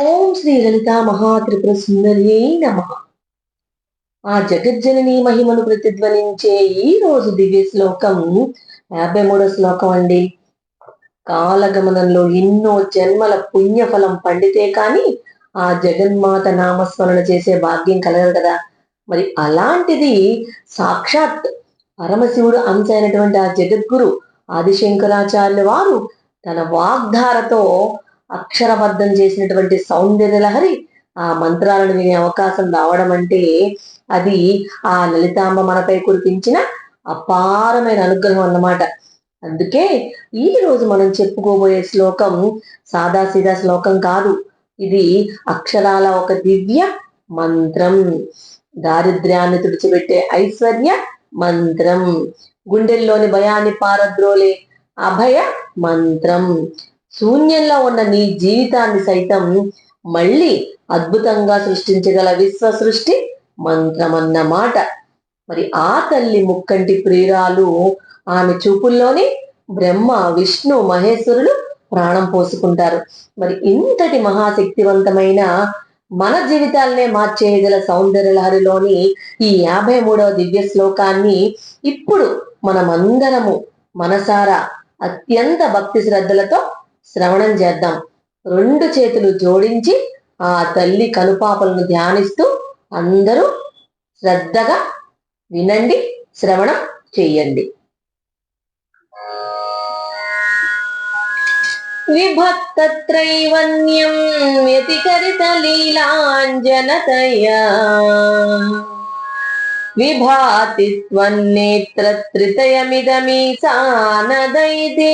ఓం శ్రీ లలితా మహాత్రిపుర సుందర్యై నమః. ఆ జగజ్జనని మహిమను ప్రతిధ్వనించే ఈ రోజు దివ్య శ్లోకం 53వ శ్లోకం అండి. కాలగమనంలో ఎన్నో జన్మల పుణ్యఫలం పండితే కాని ఆ జగన్మాత నామస్మరణ చేసే భాగ్యం కలగదు కదా. మరి అలాంటిది సాక్షాత్ పరమశివుడు అంశ అయినటువంటి ఆ జగద్గురు ఆదిశంకరాచార్యుల వారు తన వాగ్ధారతో అక్షరబద్ధం చేసినటువంటి సౌందర్య లహరి ఆ మంత్రాలను వినే అవకాశం రావడం అంటే అది ఆ లలితాంబ మనపై కురిపించిన అపారమైన అనుగ్రహం అన్నమాట. అందుకే ఈ రోజు మనం చెప్పుకోబోయే శ్లోకం సాదాసీదా శ్లోకం కాదు. ఇది అక్షరాల ఒక దివ్య మంత్రం. దారిద్ర్యాన్ని తుడిచిపెట్టే ఐశ్వర్య మంత్రం, గుండెల్లోని భయాన్ని పారద్రోలే అభయ మంత్రం, శూన్యంలో ఉన్న నీ జీవితాన్ని సైతం మళ్ళీ అద్భుతంగా సృష్టించగల విశ్వ సృష్టి మంత్రం అన్నమాట. మరి ఆ తల్లి ముక్కంటి ప్రియురాలు, ఆమె చూపుల్లోనే బ్రహ్మ విష్ణు మహేశ్వరులు ప్రాణం పోసుకుంటారు. మరి ఇంతటి మహాశక్తివంతమైన మన జీవితాలనే మార్చేయగల సౌందర్య లహరిలోని ఈ 53వ దివ్య శ్లోకాన్ని ఇప్పుడు మనమందరము మనసారా అత్యంత భక్తి శ్రద్ధలతో శ్రవణం చేద్దాం. రెండు చేతులు జోడించి ఆ తల్లి కనుపాపలను ధ్యానిస్తూ అందరూ శ్రద్ధగా వినండి, శ్రవణం చెయ్యండి. విభక్తత్రైవన్యం వ్యతికరిత లీలాంజనతయా విభాతి త్వన్నేత్ర త్రితయమిదమీశానదైతే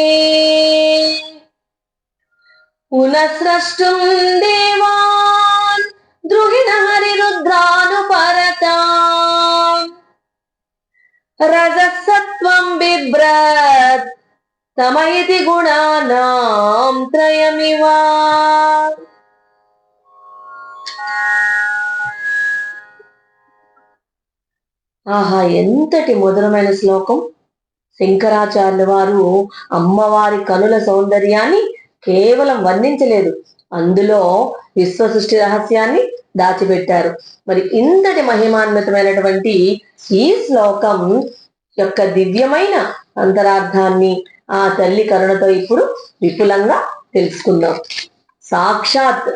పునఃస్రష్టుం దేవాన్ ద్రుహిణ హరిరుద్రానుపరతా రజసత్వం బిభ్రత్ తమయితి గుణానాం త్రయమివా. ఆహా, ఎంతటి మధురమైన శ్లోకం! శంకరాచార్యుల వారు అమ్మవారి కనుల సౌందర్యాన్ని కేవలం వర్ణించలేదు, అందులో విశ్వ సృష్టి రహస్యాన్ని దాచిపెట్టారు. మరి ఇంతటి మహిమాన్వితమైనటువంటి ఈ శ్లోకం యొక్క దివ్యమైన అంతరార్థాన్ని ఆ తల్లి కరుణతో ఇప్పుడు విపులంగా తెలుసుకుందాం. సాక్షాత్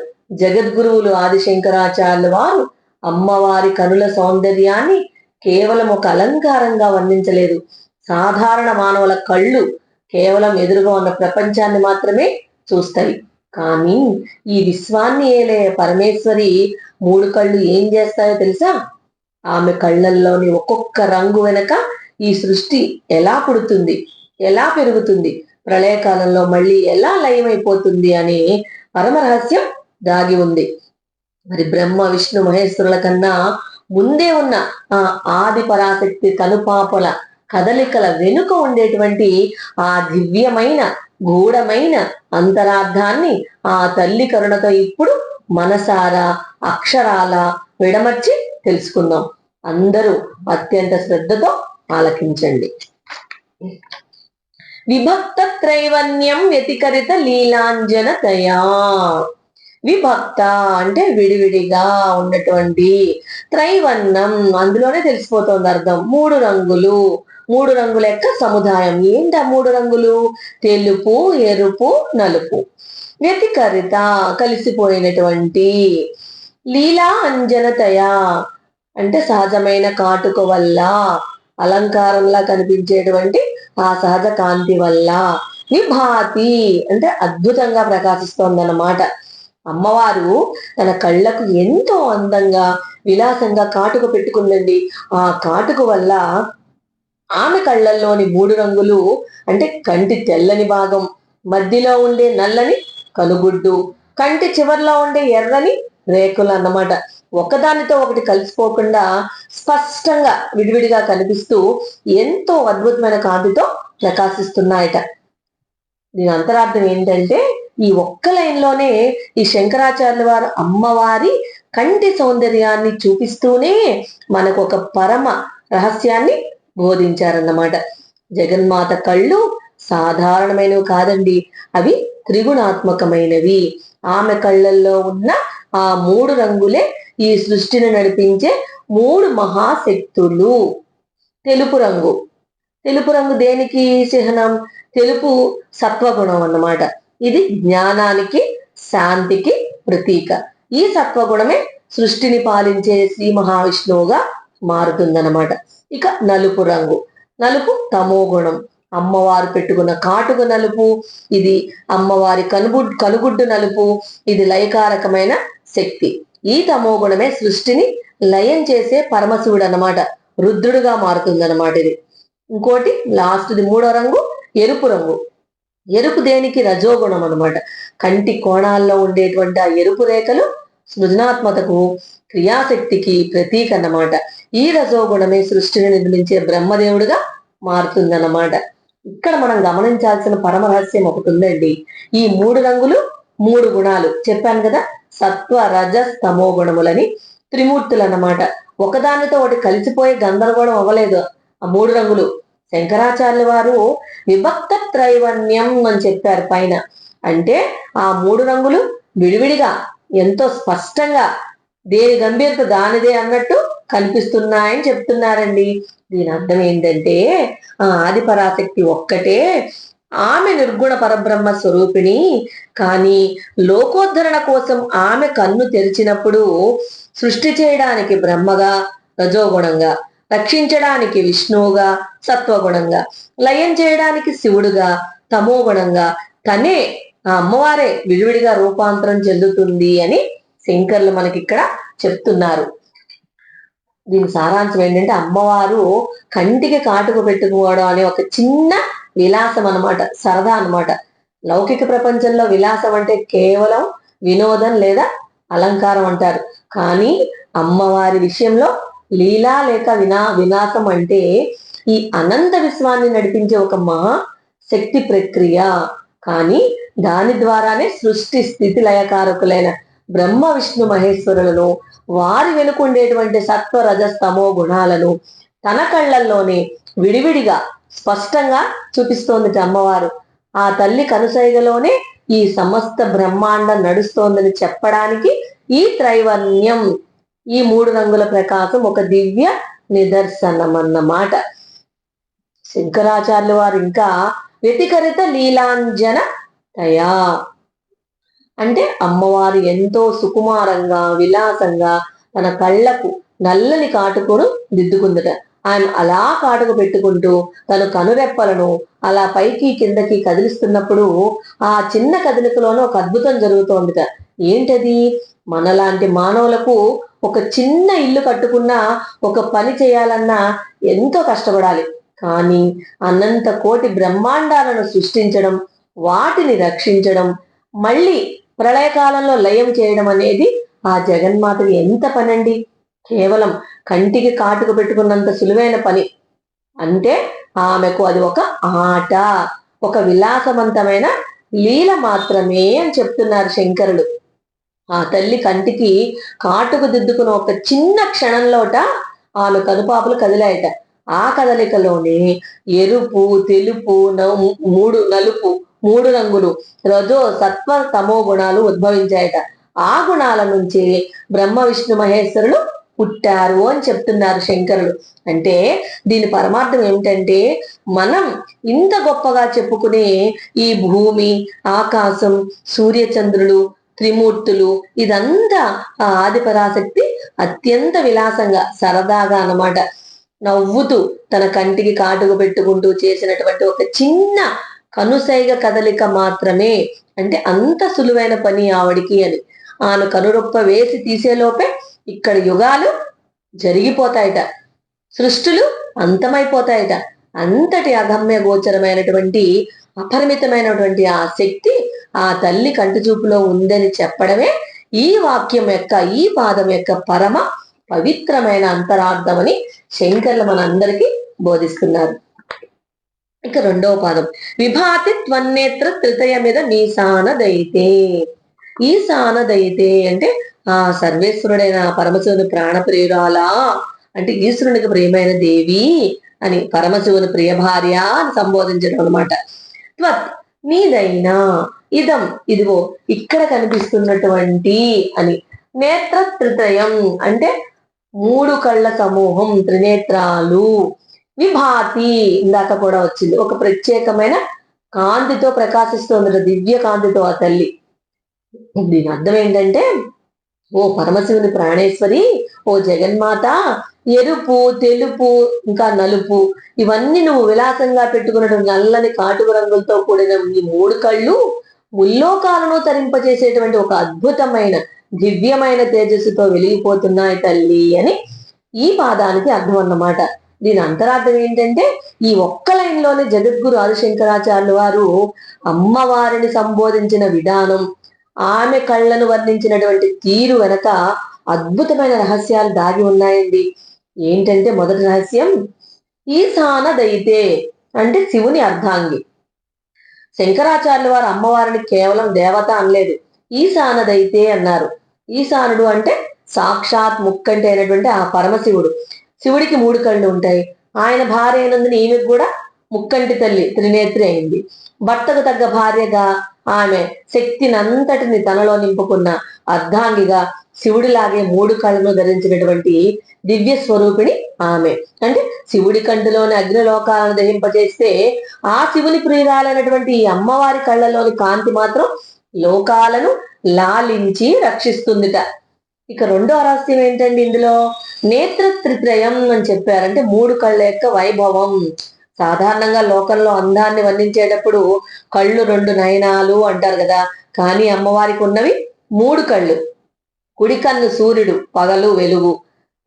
జగద్గురువులు ఆదిశంకరాచార్యుల వారు అమ్మవారి కనుల సౌందర్యాన్ని కేవలం ఒక అలంకారంగా వర్ణించలేదు. సాధారణ మానవుల కళ్ళు కేవలం ఎదురుగా ఉన్న ప్రపంచాన్ని మాత్రమే చూస్తాయి, కానీ ఈ విశ్వాన్ని ఏలే పరమేశ్వరి మూడు కళ్ళు ఏం చేస్తాయో తెలుసా? ఆమె కళ్ళల్లోని ఒక్కొక్క రంగు వెనక ఈ సృష్టి ఎలా పుడుతుంది, ఎలా పెరుగుతుంది, ప్రళయకాలంలో మళ్ళీ ఎలా లయమైపోతుంది అనే పరమ రహస్యం దాగి ఉంది. మరి బ్రహ్మ విష్ణు మహేశ్వరుల కన్నా ముందే ఉన్న ఆ ఆది పరాశక్తి కనుపాపల కదలికల వెనుక ఉండేటువంటి ఆ దివ్యమైన గూఢమైన అంతరార్థాన్ని ఆ తల్లి కరుణతో ఇప్పుడు మనసారా అక్షరాల విడమర్చి తెలుసుకుందాం. అందరూ అత్యంత శ్రద్ధతో ఆలకించండి. విభక్త త్రైవన్యం వ్యతికరిత లీలాంజనతయా. విభక్త అంటే విడివిడిగా ఉన్నటువంటి, త్రైవన్నం అందులోనే తెలిసిపోతుంది అర్థం, మూడు రంగులు, మూడు రంగుల యొక్క సముదాయం. ఏంటి ఆ మూడు రంగులు? తెలుపు, ఎరుపు, నలుపు. వ్యతికరిత కలిసిపోయినటువంటి. లీలా అంజనతయ అంటే సహజమైన కాటుక వల్ల, అలంకారంలా కనిపించేటువంటి ఆ సహజ కాంతి వల్ల. విభాతి అంటే అద్భుతంగా ప్రకాశిస్తోందన్నమాట. అమ్మవారు తన కళ్ళకు ఎంతో అందంగా విలాసంగా కాటుక పెట్టుకుందండి. ఆ కాటుక వల్ల ఆమె కళ్ళల్లోని మూడు రంగులు అంటే కంటి తెల్లని భాగం, మధ్యలో ఉండే నల్లని కనుగుడ్డు, కంటి చివర్లో ఉండే ఎర్రని రేకులు అన్నమాట, ఒకదానితో ఒకటి కలిసిపోకుండా స్పష్టంగా విడివిడిగా కనిపిస్తూ ఎంతో అద్భుతమైన కాంతితో ప్రకాశిస్తున్నాయట. దీని అంతరార్థం ఏంటంటే, ఈ ఒక్క లైన్లోనే ఈ శంకరాచార్యుల వారు అమ్మవారి కంటి సౌందర్యాన్ని చూపిస్తూనే మనకు ఒక పరమ రహస్యాన్ని బోధించారన్నమాట. జగన్మాత కళ్ళు సాధారణమైనవి కాదండి, అవి త్రిగుణాత్మకమైనవి. ఆమె కళ్ళల్లో ఉన్న ఆ 3 రంగులే ఈ సృష్టిని నడిపించే 3 మహాశక్తులు. తెలుపు రంగు, తెలుపు రంగు దేనికి చిహ్నం? తెలుపు సత్వగుణం అన్నమాట. ఇది జ్ఞానానికి, శాంతికి ప్రతీక. ఈ సత్వగుణమే సృష్టిని పాలించే శ్రీ మహావిష్ణువుగా మారుతుందన్నమాట. ఇక నలుపు రంగు, నలుపు తమో గుణం. అమ్మవారు పెట్టుకున్న కాటుక నలుపు, ఇది అమ్మవారి కనుగుడ్డు నలుపు, ఇది లయకారకమైన శక్తి. ఈ తమో గుణమే సృష్టిని లయం చేసే పరమశివుడు అన్నమాట, రుద్రుడుగా మారుతుందన్నమాట ఇది. ఇంకోటి లాస్ట్ది 3వ రంగు ఎరుపు రంగు. ఎరుపు దేనికి? రజోగుణం అనమాట. కంటి కోణాల్లో ఉండేటువంటి ఆ ఎరుపు రేఖలు సృజనాత్మకకు, క్రియాశక్తికి ప్రతీక అన్నమాట. ఈ రజోగుణమే సృష్టిని నిర్మించే బ్రహ్మదేవుడిగా మారుతుందన్నమాట. ఇక్కడ మనం గమనించాల్సిన పరమరహస్యం ఒకటి ఉందండి. ఈ 3 రంగులు 3 గుణాలు చెప్పాను కదా, సత్వ రజస్ తమో గుణములని త్రిమూర్తులు అన్నమాట. ఒకదానితో ఒకటి కలిసిపోయి గందరగోళం అవ్వలేదు ఆ 3 రంగులు. శంకరాచార్యుల వారు విభక్త త్రైవన్యం అని చెప్పారు పైన. అంటే ఆ 3 రంగులు విడివిడిగా ఎంతో స్పష్టంగా దేని గంభీరత దానిదే అన్నట్టు కనిపిస్తున్నాయని చెప్తున్నారండి. దీని అర్థం ఏంటంటే ఆది పరాశక్తి ఒక్కటే, ఆమె నిర్గుణ పరబ్రహ్మ స్వరూపిణి. కానీ లోకోద్ధరణ కోసం ఆమె కన్ను తెరిచినప్పుడు సృష్టి చేయడానికి బ్రహ్మగా రజోగుణంగా, రక్షించడానికి విష్ణువుగా సత్వగుణంగా, లయం చేయడానికి శివుడుగా తమోగుణంగా, తనే ఆ అమ్మవారే విడివిడిగా రూపాంతరం చెందుతుంది అని శంకర్లు మనకి ఇక్కడ చెప్తున్నారు. దీని సారాంశం ఏంటంటే అమ్మవారు కంటికి కాటుక పెట్టుకోవడం అనే ఒక చిన్న విలాసం అనమాట, సరదా అనమాట. లౌకిక ప్రపంచంలో విలాసం అంటే కేవలం వినోదం లేదా అలంకారం అంటారు. కానీ అమ్మవారి విషయంలో లీలా లేక వినాశం అంటే ఈ అనంత విశ్వాన్ని నడిపించే ఒక మహా శక్తి ప్రక్రియ. కానీ దాని ద్వారానే సృష్టి స్థితి లయకారకులైన బ్రహ్మ విష్ణు మహేశ్వరులను, వారి వెనుకుండేటువంటి సత్వ రజస్తమో గుణాలను తన కళ్ళల్లోనే విడివిడిగా స్పష్టంగా చూపిస్తోంది అమ్మవారు. ఆ తల్లి కనుసైగలోనే ఈ సమస్త బ్రహ్మాండం నడుస్తోందని చెప్పడానికి ఈ త్రైవర్ణ్యం, ఈ 3 రంగుల ప్రకాశం ఒక దివ్య నిదర్శనం అన్నమాట. శంకరాచార్యుల వారు ఇంకా వ్యతికరిత లీలాంజన తయా అంటే అమ్మవారు ఎంతో సుకుమారంగా విలాసంగా తన కళ్ళకు నల్లని కాటుకును దిద్దుకుందట. ఆయన అలా కాటుకు పెట్టుకుంటూ తన కనురెప్పలను అలా పైకి కిందకి కదిలిస్తున్నప్పుడు ఆ చిన్న కదలికలోనే ఒక అద్భుతం జరుగుతోందిట. ఏంటది? మనలాంటి మానవులకు ఒక చిన్న ఇల్లు కట్టుకున్నా, ఒక పని చేయాలన్నా ఎంతో కష్టపడాలి. కానీ అనంత కోటి బ్రహ్మాండాలను సృష్టించడం, వాటిని రక్షించడం, మళ్ళీ ప్రళయకాలంలో లయం చేయడం అనేది ఆ జగన్మాతకి ఎంత పనండి. కేవలం కంటికి కాటుకు పెట్టుకున్నంత సులువైన పని. అంటే ఆమెకు అది ఒక ఆట, ఒక విలాసవంతమైన లీల మాత్రమే అని చెప్తున్నారు శంకరులు. ఆ తల్లి కంటికి కాటుకు దిద్దుకున్న ఒక చిన్న క్షణంలోట ఆమె కనుపాపలు కదిలాయట. ఆ కదలికలోనే ఎరుపు, తెలుపు, నలుపు 3 రంగులు రజో సత్వ తమో గుణాలు ఉద్భవించాయట. ఆ గుణాల నుంచి బ్రహ్మ విష్ణు మహేశ్వరులు పుట్టారు అని చెప్తున్నారు శంకరులు. అంటే దీని పరమార్థం ఏమిటంటే మనం ఇంత గొప్పగా చెప్పుకునే ఈ భూమి, ఆకాశం, సూర్యచంద్రులు, త్రిమూర్తులు, ఇదంతా ఆ ఆదిపరాశక్తి అత్యంత విలాసంగా సరదాగా అన్నమాట నవ్వుతూ తన కంటికి కాటుకు పెట్టుకుంటూ చేసినటువంటి ఒక చిన్న కనుసైగ కదలిక మాత్రమే. అంటే అంత సులువైన పని ఆవిడికి అని. ఆమె కనురొప్ప వేసి తీసేలోపే ఇక్కడ యుగాలు జరిగిపోతాయట, సృష్టులు అంతమైపోతాయట. అంతటి అగమ్య గోచరమైనటువంటి అపరిమితమైనటువంటి ఆ శక్తి ఆ తల్లి కంటి చూపులో ఉందని చెప్పడమే ఈ వాక్యం యొక్క, ఈ పాదం యొక్క పరమ పవిత్రమైన అంతరార్థమని శంకర్లు మనందరికీ బోధిస్తున్నారు. ఇక 2వ పాదం విభాతి త్వన్నేత్ర త్రితయ మీద మీసానదైతే. ఈసానదైతే అంటే ఆ సర్వేశ్వరుడైన పరమశివుని ప్రాణప్రియురాలా అంటే ఈశ్వరునికి ప్రియమైన దేవి అని, పరమశివుని ప్రియ భార్య అని సంబోధించడం అనమాట. త్వత్ నీదైనా, ఇదం ఇదిగో ఇక్కడ కనిపిస్తున్నటువంటి అని. నేత్ర త్రిత్రయం అంటే మూడు కళ్ళ సమూహం, త్రినేత్రాలు. విభాతి ఇందాక కూడా వచ్చింది, ఒక ప్రత్యేకమైన కాంతితో ప్రకాశిస్తోంది, దివ్య కాంతితో ఆ తల్లి. దీని అర్థం ఏంటంటే, ఓ పరమశివుని ప్రాణేశ్వరి, ఓ జగన్మాత, ఎరుపు, తెలుపు, ఇంకా నలుపు ఇవన్నీ నువ్వు విలాసంగా పెట్టుకున్నటువంటి నల్లని కాటుక రంగులతో కూడిన ఈ మూడు కళ్ళు ముల్లోకాలను తరింపజేసేటువంటి ఒక అద్భుతమైన దివ్యమైన తేజస్సుతో వెలిగిపోతున్నాయి తల్లి అని ఈ పాదానికి అర్థం అన్నమాట. దీని అంతరార్థం ఏంటంటే, ఈ ఒక్క లైన్లోనే జగద్గురు ఆదిశంకరాచార్యులు వారు అమ్మవారిని సంబోధించిన విధానం, ఆమె కళ్ళను వర్ణించినటువంటి తీరు వెనక అద్భుతమైన రహస్యాలు దాగి ఉన్నాయండి. ఏంటంటే, మొదటి రహస్యం ఈశానదైతే అంటే శివుని అర్ధాంగి. శంకరాచార్యుల వారు అమ్మవారిని కేవలం దేవత అనలేదు, ఈశానదైతే అన్నారు. ఈశానుడు అంటే సాక్షాత్ ముక్కంటి అయినటువంటి ఆ పరమశివుడు. శివుడికి మూడు కళ్ళు ఉంటాయి. ఆయన భార్య అయినందున ఈమెకు కూడా ముక్కంటి తల్లి, త్రినేత్రి అయింది. భర్తకు తగ్గ భార్యగా ఆమె శక్తినంతటిని తనలో నింపుకున్న అర్ధాంగిగా శివుడిలాగే మూడు కళ్ళను ధరించినటువంటి దివ్య స్వరూపిణి ఆమె. అంటే శివుడి కంటిలోని అగ్నిలోకాలను దహింపజేస్తే ఆ శివుని ప్రియురాలైనటువంటి ఈ అమ్మవారి కళ్ళలోని కాంతి మాత్రం లోకాలను లాలించి రక్షిస్తుందిట. ఇక రెండో రహస్యం ఏంటండి ఇందులో, నేత్ర త్రిత్రయం అని చెప్పారంటే మూడు కళ్ళ యొక్క వైభవం. సాధారణంగా లోకంలో అందాన్ని వర్ణించేటప్పుడు కళ్ళు రెండు నయనాలు అంటారు కదా, కానీ అమ్మవారికి ఉన్నవి మూడు కళ్ళు. కుడి కన్ను సూర్యుడు, పగలు వెలుగు.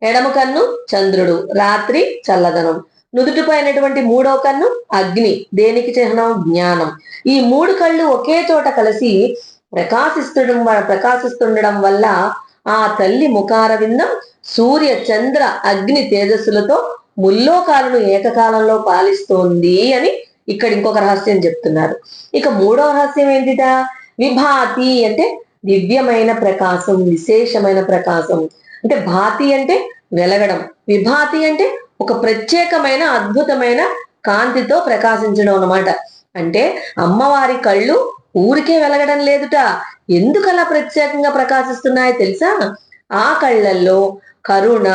ఎడమ కన్ను చంద్రుడు, రాత్రి చల్లదనం. నుదుటిపైనటువంటి మూడో కన్ను అగ్ని, దేనికి చిహ్నం జ్ఞానం. ఈ మూడు కళ్ళు ఒకే చోట కలిసి ప్రకాశిస్తుండడం వల్ల ఆ తల్లి ముఖారవిందం సూర్య చంద్ర అగ్ని తేజస్సులతో ముల్లోకాలను ఏకకాలంలో పాలిస్తోంది అని ఇక్కడ ఇంకొక రహస్యం చెప్తున్నారు. ఇక మూడవ రహస్యం ఏంటిదా, విభాతి అంటే దివ్యమైన ప్రకాశం, విశేషమైన ప్రకాశం. అంటే భాతి అంటే వెలగడం, విభాతి అంటే ఒక ప్రత్యేకమైన అద్భుతమైన కాంతితో ప్రకాశించడం అన్నమాట. అంటే అమ్మవారి కళ్ళు ఊరికే వెలగడం లేదుట, ఎందుకు అలా ప్రత్యేకంగా ప్రకాశిస్తున్నాయో తెలుసా? ఆ కళ్ళల్లో కరుణ,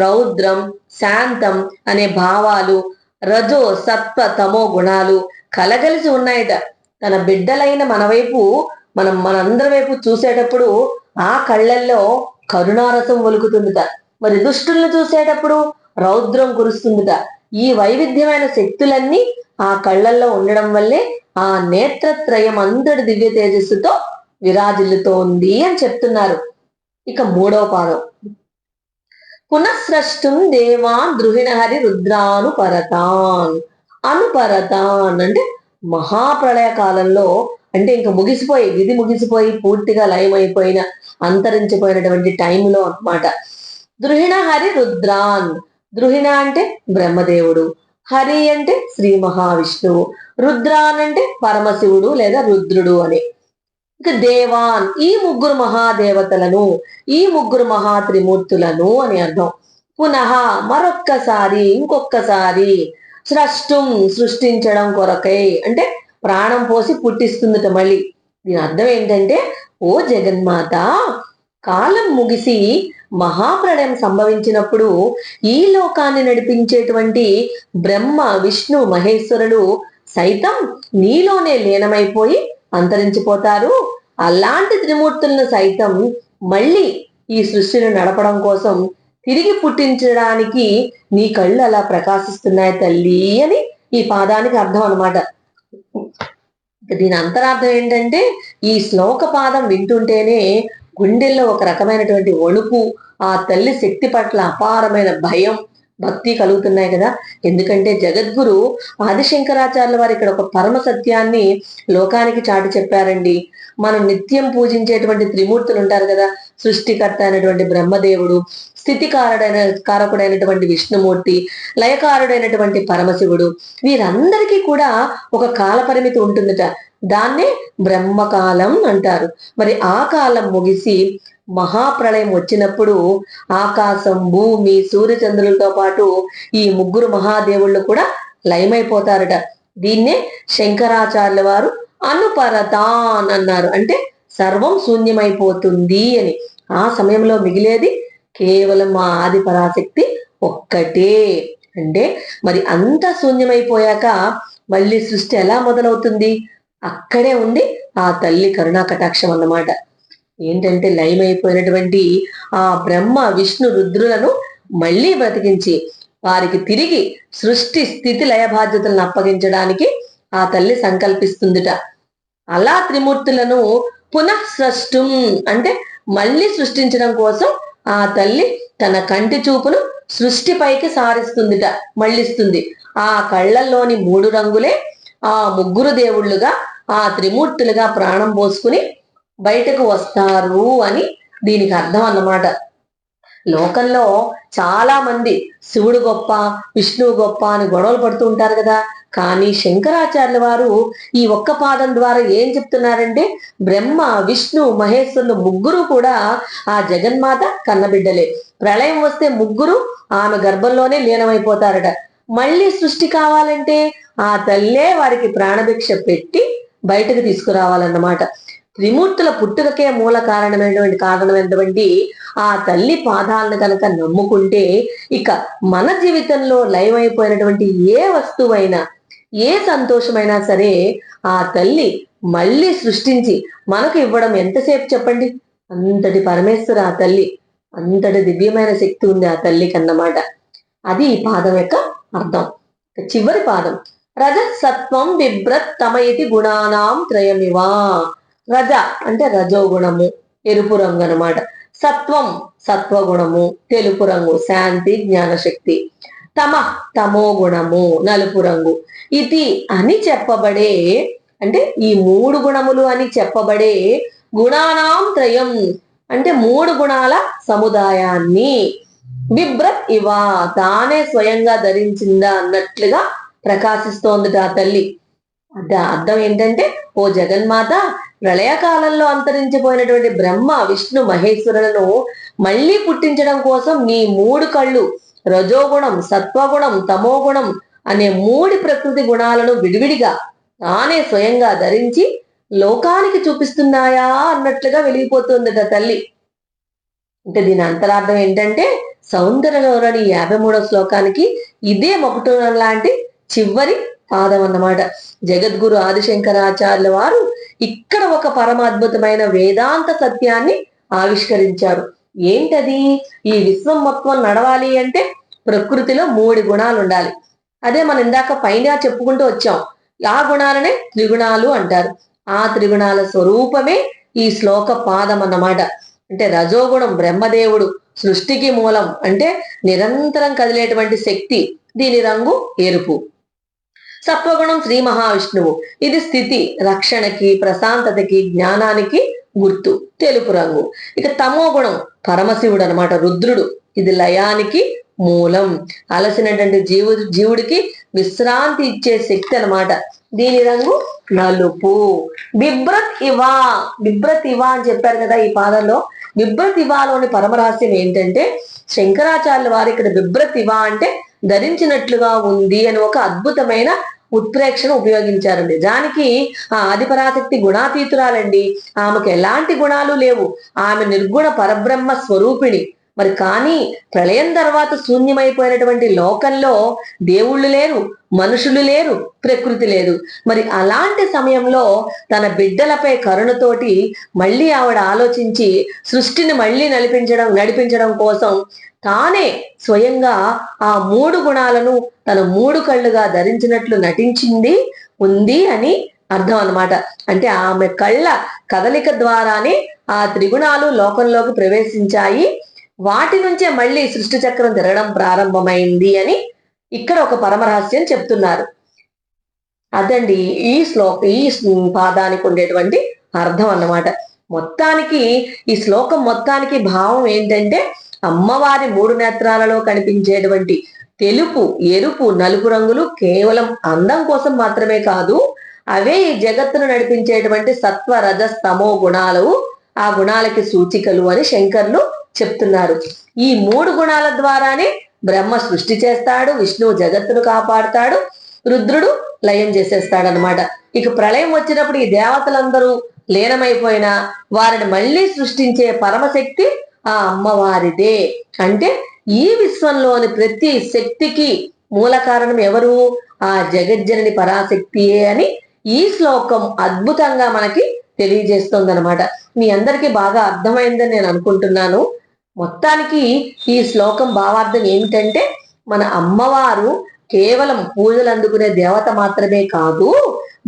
రౌద్రం, శాంతం అనే భావాలు, రజో సత్వ తమో గుణాలు కలగలిసి ఉన్నాయట. తన బిడ్డలైన మన వైపు, మనందరి వైపు చూసేటప్పుడు ఆ కళ్ళల్లో కరుణారసం ఒలుకుతుందిట, మరి దుష్టుల్ని చూసేటప్పుడు రౌద్రం కురుస్తుందిట. ఈ వైవిధ్యమైన శక్తులన్నీ ఆ కళ్ళల్లో ఉండడం వల్లే ఆ నేత్రత్రయం అంతటి దివ్య తేజస్సుతో విరాజిల్లుతోంది అని చెప్తున్నారు. ఇక మూడవ పాదం, పునఃస్రష్టం దేవాన్ ద్రుహిణహరి రుద్రానుపరతాన్. అనుపరతాన్ అంటే మహాప్రళయ కాలంలో, అంటే ఇంకా ముగిసిపోయి, విధి ముగిసిపోయి పూర్తిగా లయమైపోయిన, అంతరించిపోయినటువంటి టైంలో అన్నమాట. ద్రుహిణహరి రుద్రాన్. ద్రుహిణ అంటే బ్రహ్మదేవుడు, హరి అంటే శ్రీ మహావిష్ణువు, రుద్రాన్ అంటే పరమశివుడు లేదా రుద్రుడు అని. ఇక దేవాన్ ఈ ముగ్గురు మహాదేవతలను, ఈ ముగ్గురు మహాత్రిమూర్తులను అని అర్థం. పునః మరొక్కసారి, ఇంకొక్కసారి. స్రష్టం సృష్టించడం కొరకై అంటే ప్రాణం పోసి పుట్టిస్తుందట మళ్ళీ. దీని అర్థం ఏంటంటే, ఓ జగన్మాత, కాలం ముగిసి మహాప్రళయం సంభవించినప్పుడు ఈ లోకాన్ని నడిపించేటువంటి బ్రహ్మ విష్ణు మహేశ్వరులు సైతం నీలోనే లీనమైపోయి అంతరించిపోతారు. అలాంటి త్రిమూర్తులను సైతం మళ్ళీ ఈ సృష్టిని నడపడం కోసం తిరిగి పుట్టించడానికి నీ కళ్ళు అలా ప్రకాశిస్తున్నాయి తల్లి అని ఈ పాదానికి అర్థం అన్నమాట. దీని అంతరార్థం ఏంటంటే, ఈ శ్లోక పాదం వింటుంటేనే గుండెల్లో ఒక రకమైనటువంటి వణుకు, ఆ తల్లి శక్తి పట్ల అపారమైన భయం, భక్తి కలుగుతున్నాయి కదా. ఎందుకంటే జగద్గురు ఆదిశంకరాచార్యుల వారు ఇక్కడ ఒక పరమ సత్యాన్ని లోకానికి చాటి చెప్పారండి. మనం నిత్యం పూజించేటువంటి త్రిమూర్తులు ఉంటారు కదా, సృష్టికర్త అయినటువంటి బ్రహ్మదేవుడు, కారకుడైనటువంటి విష్ణుమూర్తి, లయకారుడైనటువంటి పరమశివుడు, వీరందరికీ కూడా ఒక కాల పరిమితి ఉంటుందట. దాన్నే బ్రహ్మకాలం అంటారు. మరి ఆ కాలం ముగిసి మహాప్రళయం వచ్చినప్పుడు ఆకాశం, భూమి, సూర్యచంద్రులతో పాటు ఈ ముగ్గురు మహాదేవుళ్ళు కూడా లయమైపోతారట. దీన్నే శంకరాచార్యుల వారు అనుపరతాన్ అన్నారు. అంటే సర్వం శూన్యమైపోతుంది అని. ఆ సమయంలో మిగిలేది కేవలం మా ఆది పరాశక్తి ఒక్కటే. అంటే మరి అంతా శూన్యమైపోయాక మళ్ళీ సృష్టి ఎలా మొదలవుతుంది? అక్కడే ఉంది ఆ తల్లి కరుణా కటాక్షం అన్నమాట. ఏంటంటే లయమైపోయినటువంటి ఆ బ్రహ్మ విష్ణు రుద్రులను మళ్ళీ బ్రతికించి వారికి తిరిగి సృష్టి స్థితి లయ బాధ్యతలను అప్పగించడానికి ఆ తల్లి సంకల్పిస్తుందిట. అలా త్రిమూర్తులను పునఃసృష్టం అంటే మళ్ళీ సృష్టించడం కోసం ఆ తల్లి తన కంటి చూపును సృష్టిపైకి సారిస్తుందిట, మళ్ళిస్తుంది. ఆ కళ్ళల్లోని 3 రంగులే ఆ ముగ్గురు దేవుళ్ళుగా ఆ త్రిమూర్తులుగా ప్రాణం పోసుకుని బయటకు వస్తారు అని దీనికి అర్థం అన్నమాట. లోకంలో చాలా మంది శివుడు గొప్ప, విష్ణువు గొప్ప అని గొడవలు పడుతూ ఉంటారు కదా. కానీ శంకరాచార్యుల వారు ఈ ఒక్క పాదం ద్వారా ఏం చెప్తున్నారంటే బ్రహ్మ విష్ణు మహేశ్వరులు ముగ్గురు కూడా ఆ జగన్మాత కన్నబిడ్డలే. ప్రళయం వస్తే ముగ్గురు ఆమె గర్భంలోనే లీనమైపోతారట. మళ్ళీ సృష్టి కావాలంటే ఆ తల్లే వారికి ప్రాణభిక్ష పెట్టి బయటకు తీసుకురావాలన్నమాట. త్రిమూర్తుల పుట్టుకకే మూల కారణమైనటువంటి ఆ తల్లి పాదాలను కనుక నమ్ముకుంటే ఇక మన జీవితంలో లయమైపోయినటువంటి ఏ వస్తువైనా ఏ సంతోషమైనా సరే ఆ తల్లి మళ్ళీ సృష్టించి మనకు ఇవ్వడం ఎంతసేపు చెప్పండి. అంతటి పరమేశ్వర ఆ తల్లి, అంతటి దివ్యమైన శక్తి ఉంది ఆ తల్లికి అన్నమాట. అది ఈ పాదం యొక్క అర్థం. చివరి పాదం రజ సత్వం బిభ్రత్ తమయతి గుణానాం త్రయమివా. రజ అంటే రజోగుణము, ఎరుపు రంగు అనమాట. సత్వం సత్వగుణము, తెలుపు రంగు, శాంతి జ్ఞానశక్తి. తమ తమో గుణము, నలుపు రంగు. ఇది అని చెప్పబడే అంటే ఈ 3 గుణములు అని చెప్పబడే గుణానాం త్రయం అంటే 3 గుణాల సముదాయాన్ని. బిభ్రత్ ఇవా తానే స్వయంగా ధరించిందా అన్నట్లుగా ప్రకాశిస్తోంది ఆ తల్లి. అర్థం ఏంటంటే ఓ జగన్మాత ప్రళయకాలంలో అంతరించిపోయినటువంటి బ్రహ్మ విష్ణు మహేశ్వరులను మళ్ళీ పుట్టించడం కోసం నీ 3 కళ్ళు రజోగుణం సత్వగుణం తమోగుణం అనే 3 ప్రకృతి గుణాలను విడివిడిగా తానే స్వయంగా ధరించి లోకానికి చూపిస్తున్నాయా అన్నట్లుగా వెలిగిపోతుందట తల్లి. అంటే దీని అంతరార్థం ఏంటంటే సౌందర్యలోని 53వ శ్లోకానికి ఇదే మకుటం లాంటి చివరి పాదం అన్నమాట. జగద్గురు ఆదిశంకరాచార్యుల వారు ఇక్కడ ఒక పరమాద్భుతమైన వేదాంత సత్యాన్ని ఆవిష్కరించారు. ఏంటది? ఈ విశ్వం మొత్తం నడవాలి అంటే ప్రకృతిలో 3 గుణాలు ఉండాలి. అదే మనం ఇందాక పైన చెప్పుకుంటూ వచ్చాం. ఆ గుణాలనే త్రిగుణాలు అంటారు. ఆ త్రిగుణాల స్వరూపమే ఈ శ్లోక పాదం అన్నమాట. అంటే రజోగుణం బ్రహ్మదేవుడు, సృష్టికి మూలం అంటే నిరంతరం కదిలేటువంటి శక్తి, దీని రంగు ఎరుపు. సత్వగుణం శ్రీ మహావిష్ణువు, ఇది స్థితి రక్షణకి ప్రశాంతతకి జ్ఞానానికి గుర్తు, తెలుపు రంగు. ఇక తమో గుణం పరమశివుడు అనమాట, రుద్రుడు, ఇది లయానికి మూలం, అలసినటువంటి జీవుడికి విశ్రాంతి ఇచ్చే శక్తి అనమాట, దీని రంగు నలుపు. బిభ్రత్ ఇవా, బిభ్రత్ ఇవా అని చెప్పారు కదా ఈ పాదంలో. బిభ్రత్ ఇవాలోని పరమరహస్యం ఏంటంటే శంకరాచార్యుల వారు ఇక్కడ బిభ్రత్ ఇవా అంటే ధరించినట్లుగా ఉంది అని ఒక అద్భుతమైన ఉత్ప్రేక్షణ ఉపయోగించారు. నిజానికి ఆ ఆదిపరాశక్తి గుణాతీతురాలండి, ఆమెకు ఎలాంటి గుణాలు లేవు, ఆమె నిర్గుణ పరబ్రహ్మ స్వరూపిణి. మరి కానీ ప్రళయం తర్వాత శూన్యమైపోయినటువంటి లోకంలో దేవుళ్ళు లేరు, మనుషులు లేరు, ప్రకృతి లేదు. మరి అలాంటి సమయంలో తన బిడ్డలపై కరుణతోటి మళ్ళీ ఆవిడ ఆలోచించి సృష్టిని మళ్ళీ నడిపించడం కోసం తానే స్వయంగా ఆ 3 గుణాలను తన 3 కళ్ళుగా ధరించినట్లు నటించింది ఉంది అని అర్థం అన్నమాట. అంటే ఆమె కళ్ళ కదలిక ద్వారానే ఆ త్రిగుణాలు లోకంలోకి ప్రవేశించాయి, వాటి నుంచే మళ్ళీ సృష్టి చక్రం తిరగడం ప్రారంభమైంది అని ఇక్కడ ఒక పరమరహస్యం చెప్తున్నారు. అదండి ఈ పాదానికి ఉండేటువంటి అర్థం అన్నమాట. మొత్తానికి ఈ శ్లోకం మొత్తానికి భావం ఏంటంటే అమ్మవారి 3 నేత్రాలలో కనిపించేటువంటి తెలుపు ఎరుపు నలుపు రంగులు కేవలం అందం కోసం మాత్రమే కాదు, అవే ఈ జగత్తును నడిపించేటువంటి సత్వ రజస్తమో గుణాలు, ఆ గుణాలకి సూచికలు అని శంకర్లు చెప్తున్నారు. ఈ 3 గుణాల ద్వారానే బ్రహ్మ సృష్టి చేస్తాడు, విష్ణువు జగత్తును కాపాడుతాడు, రుద్రుడు లయం చేసేస్తాడనమాట. ఇక ప్రళయం వచ్చినప్పుడు ఈ దేవతలందరూ లీనమైపోయినా వారిని మళ్ళీ సృష్టించే పరమశక్తి ఆ అమ్మవారిదే. అంటే ఈ విశ్వంలోని ప్రతి శక్తికి మూల కారణం ఎవరు? ఆ జగజ్జనని పరాశక్తియే అని ఈ శ్లోకం అద్భుతంగా మనకి తెలియజేస్తోందనమాట. మీ అందరికీ బాగా అర్థమైందని నేను అనుకుంటున్నాను. మొత్తానికి ఈ శ్లోకం భావార్థం ఏమిటంటే, మన అమ్మవారు కేవలం పూజలు అందుకునే దేవత మాత్రమే కాదు,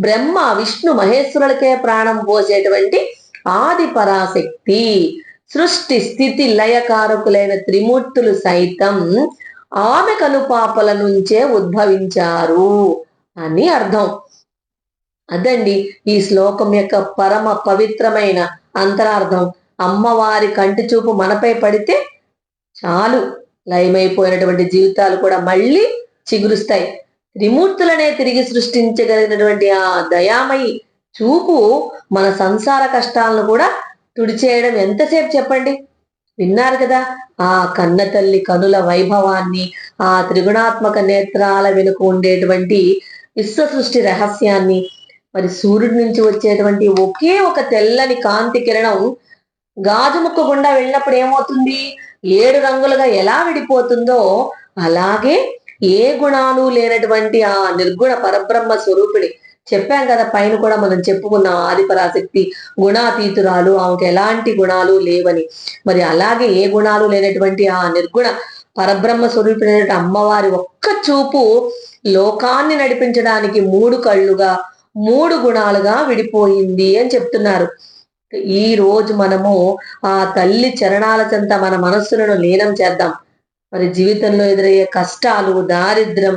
బ్రహ్మ విష్ణు మహేశ్వరులకే ప్రాణం పోసేటువంటి ఆది పరాశక్తి. సృష్టి స్థితి లయకారకులైన త్రిమూర్తులు సైతం ఆమె కనుపాపల నుంచే ఉద్భవించారు అని అర్థం. అదండి ఈ శ్లోకం యొక్క పరమ పవిత్రమైన అంతరార్థం. అమ్మవారి కంటి చూపు మనపై పడితే చాలు, లయమైపోయినటువంటి జీవితాలు కూడా మళ్ళీ చిగురుస్తాయి. త్రిమూర్తులనే తిరిగి సృష్టించగలిగినటువంటి ఆ దయామయి చూపు మన సంసార కష్టాలను కూడా తుడిచేయడం ఎంతసేపు చెప్పండి. విన్నారు కదా ఆ కన్న తల్లి కనుల వైభవాన్ని, ఆ త్రిగుణాత్మక నేత్రాల వెనుక ఉండేటువంటి విశ్వ సృష్టి రహస్యాన్ని. మరి సూర్యుడి నుంచి వచ్చేటువంటి ఒకే ఒక తెల్లని కాంతి కిరణం గాజు ముక్క గుండా వెళ్ళినప్పుడు ఏమవుతుంది? 7 రంగులుగా ఎలా విడిపోతుందో అలాగే ఏ గుణాలు లేనటువంటి ఆ నిర్గుణ పరబ్రహ్మ స్వరూపిణి, చెప్పాం కదా పైన కూడా మనం చెప్పుకున్నాం, ఆదిపరాశక్తి గుణాతీతురాలు, ఆమెకు ఎలాంటి గుణాలు లేవని. మరి అలాగే ఏ గుణాలు లేనటువంటి ఆ నిర్గుణ పరబ్రహ్మ స్వరూపిణి అమ్మవారి ఒక్క చూపు లోకాన్ని నడిపించడానికి 3 కళ్ళుగా 3 గుణాలుగా విడిపోయింది అని చెప్తున్నారు. ఈ రోజు మనము ఆ తల్లి చరణాల చెంత మన మనస్సులను లీనం చేద్దాం. మరి జీవితంలో ఎదురయ్యే కష్టాలు, దారిద్ర్యం,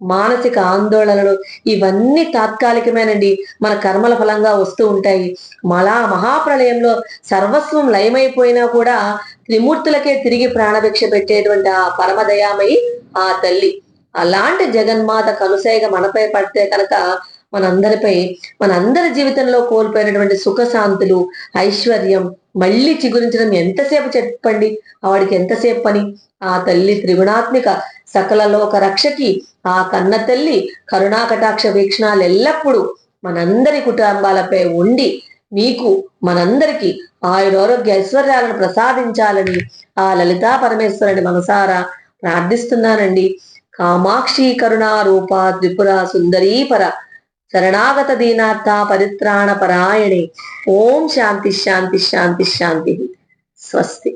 మానసిక ఆందోళనలు ఇవన్నీ తాత్కాలికమేనండి. మన కర్మల ఫలంగా వస్తూ ఉంటాయి. మహాప్రళయంలో సర్వస్వం లయమైపోయినా కూడా త్రిమూర్తులకే తిరిగి ప్రాణభిక్ష పెట్టేటువంటి ఆ పరమదయామయి ఆ తల్లి. అలాంటి జగన్మాత కనుసైగ మనపై పడితే కనుక మనందరి జీవితంలో కోల్పోయినటువంటి సుఖశాంతులు, ఐశ్వర్యం మళ్ళీ చిగురించడం ఎంతసేపు చెప్పండి, ఆవిడికి ఎంతసేపు పని. ఆ తల్లి త్రిగుణాత్మిక సకల లోక రక్షకి, ఆ కన్న తల్లి కరుణాకటాక్ష వీక్షణాలు ఎల్లప్పుడూ మనందరి కుటుంబాలపై ఉండి మీకు మనందరికీ ఆయురారోగ్య ఐశ్వర్యాలను ప్రసాదించాలని ఆ లలితా పరమేశ్వరుని మనసారా ప్రార్థిస్తున్నానండి. కామాక్షి కరుణా రూప త్రిపుర సుందరీపర శరణాగత దీనార్థ పరిత్రాణ పరాయణే. ఓం శాంతి శాంతి శాంతి శాంతి. స్వస్తి.